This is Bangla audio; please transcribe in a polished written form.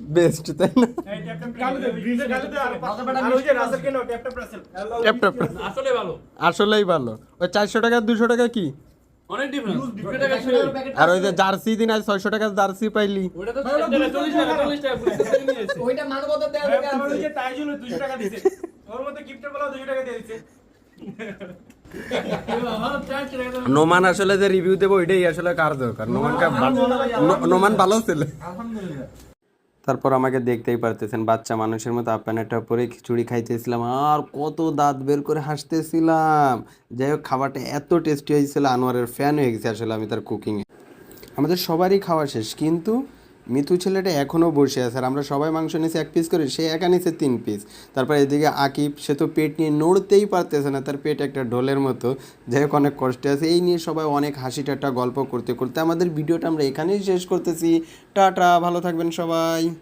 বেস্ট তাই না? ট্যাপ ট্যাপ আসলে ভালো, আসলেই ভালো। ওই 400 টাকা 200 টাকা কি? অনেক ডিফারেন্স। 200 টাকা ছিল, আর ওই যে জার্সি দিন আজ 600 টাকা জার্সি পাইলি। ওটা তো 40 টাকা 40 টাকা পুলিশ থেকে নিয়ে এসেছে। ওইটা মানবতা দেওয়া হ্যাঁ, লাগে বড় আছে। হয়েছে, তাই জন্য 200 টাকা দিছে। ওর মধ্যে গিফটের বলা 200 টাকা দিয়ে দিছে। আমার 400 টাকা দাম। নোমান আসলে যে রিভিউ দেবো ওইটাই আসলে কার দরকার। নোমান ভালো ছিল। আলহামদুলিল্লাহ। তারপর আমাকে দেখতেই পারতেছেন বাচ্চা মানুষের মতো আপ্যানেরটা পরে খিচুড়ি খাইতেছিলাম আর কত দাঁত বের করে হাসতেছিলাম। যাই হোক, খাবারটা এত টেস্টি হয়েছিল, আনোয়ারের ফ্যান হয়ে গেছে আসলে আমি তার কুকিংয়ে। আমাদের সবারই খাওয়া শেষ, কিন্তু মিতু ছেলেটা এখনও বসে আছে। আর আমরা সবাই মাংস নিয়েছি 1 পিস করে, সে একা নিয়েছে 3 পিস। তারপর এদিকে আকিব, সে তো পেট নিয়ে নড়তেই পারতেছে না, তার পেট একটা ঢোলের মতো। যাই হোক, অনেক কষ্টে আছে। এই নিয়ে সবাই অনেক হাসি ঠাট্টা গল্প করতে করতে আমাদের ভিডিওটা আমরা এখানেই শেষ করতেছি। টাটা, ভালো থাকবেন সবাই।